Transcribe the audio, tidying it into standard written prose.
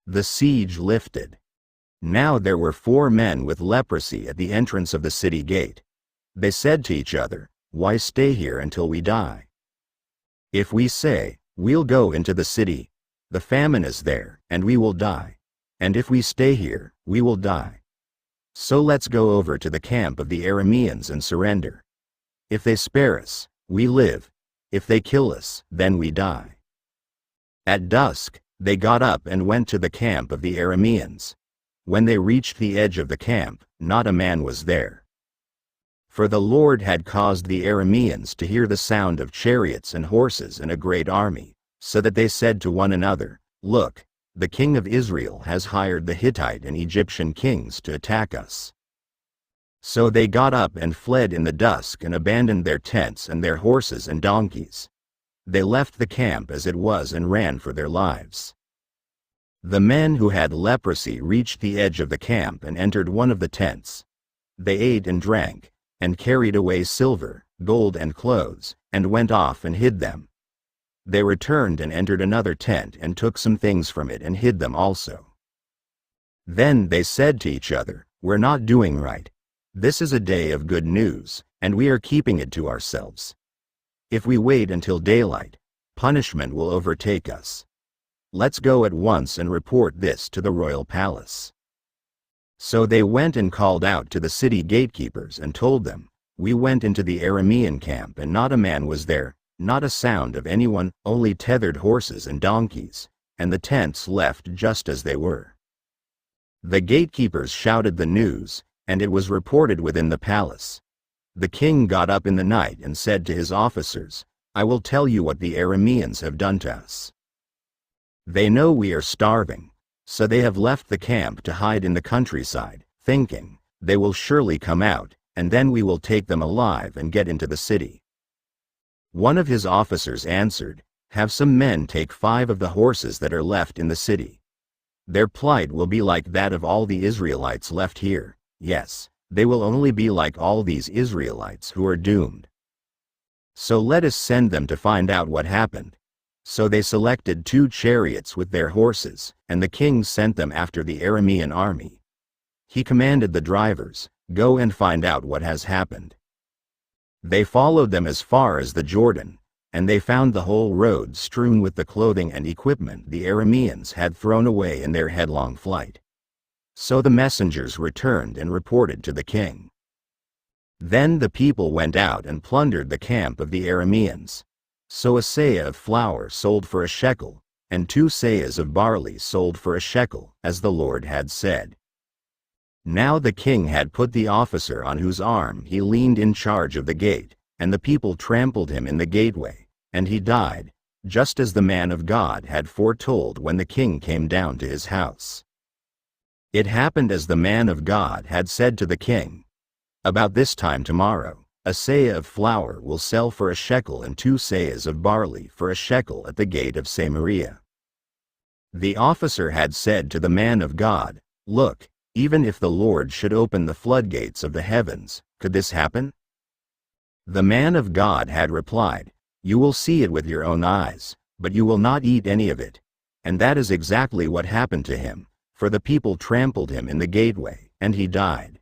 The siege lifted. Now there were 4 men with leprosy at the entrance of the city gate. They said to each other, "Why stay here until we die? If we say, 'We'll go into the city,' the famine is there, and we will die. And if we stay here, we will die. So let's go over to the camp of the Arameans and surrender. If they spare us, we live. If they kill us, then we die." At dusk, they got up and went to the camp of the Arameans. When they reached the edge of the camp, not a man was there. For the Lord had caused the Arameans to hear the sound of chariots and horses and a great army, so that they said to one another, "Look, the king of Israel has hired the Hittite and Egyptian kings to attack us." So they got up and fled in the dusk and abandoned their tents and their horses and donkeys. They left the camp as it was and ran for their lives. The men who had leprosy reached the edge of the camp and entered one of the tents. They ate and drank, and carried away silver, gold and clothes, and went off and hid them. They returned and entered another tent and took some things from it and hid them also. Then they said to each other, "We're not doing right. This is a day of good news, and we are keeping it to ourselves. If we wait until daylight, punishment will overtake us. Let's go at once and report this to the royal palace." So they went and called out to the city gatekeepers and told them, "We went into the Aramean camp and not a man was there, not a sound of anyone, only tethered horses and donkeys, and the tents left just as they were." The gatekeepers shouted the news, and it was reported within the palace. The king got up in the night and said to his officers, "I will tell you what the Arameans have done to us. They know we are starving, so they have left the camp to hide in the countryside, thinking, 'They will surely come out, and then we will take them alive and get into the city.'" One of his officers answered, "Have some men take 5 of the horses that are left in the city. Their plight will be like that of all the Israelites left here. Yes, they will only be like all these Israelites who are doomed. So let us send them to find out what happened." So they selected 2 chariots with their horses, and the king sent them after the Aramean army. He commanded the drivers, "Go and find out what has happened." They followed them as far as the Jordan, and they found the whole road strewn with the clothing and equipment the Arameans had thrown away in their headlong flight. So the messengers returned and reported to the king. Then the people went out and plundered the camp of the Arameans. So a seah of flour sold for a shekel, and 2 seahs of barley sold for a shekel, as the Lord had said. Now the king had put the officer on whose arm he leaned in charge of the gate, and the people trampled him in the gateway, and he died, just as the man of God had foretold when the king came down to his house. It happened as the man of God had said to the king. About this time tomorrow, a seah of flour will sell for a shekel and 2 seahs of barley for a shekel at the gate of Samaria. The officer had said to the man of God, "Look, even if the Lord should open the floodgates of the heavens, could this happen?" The man of God had replied, "You will see it with your own eyes, but you will not eat any of it." And that is exactly what happened to him, for the people trampled him in the gateway, and he died.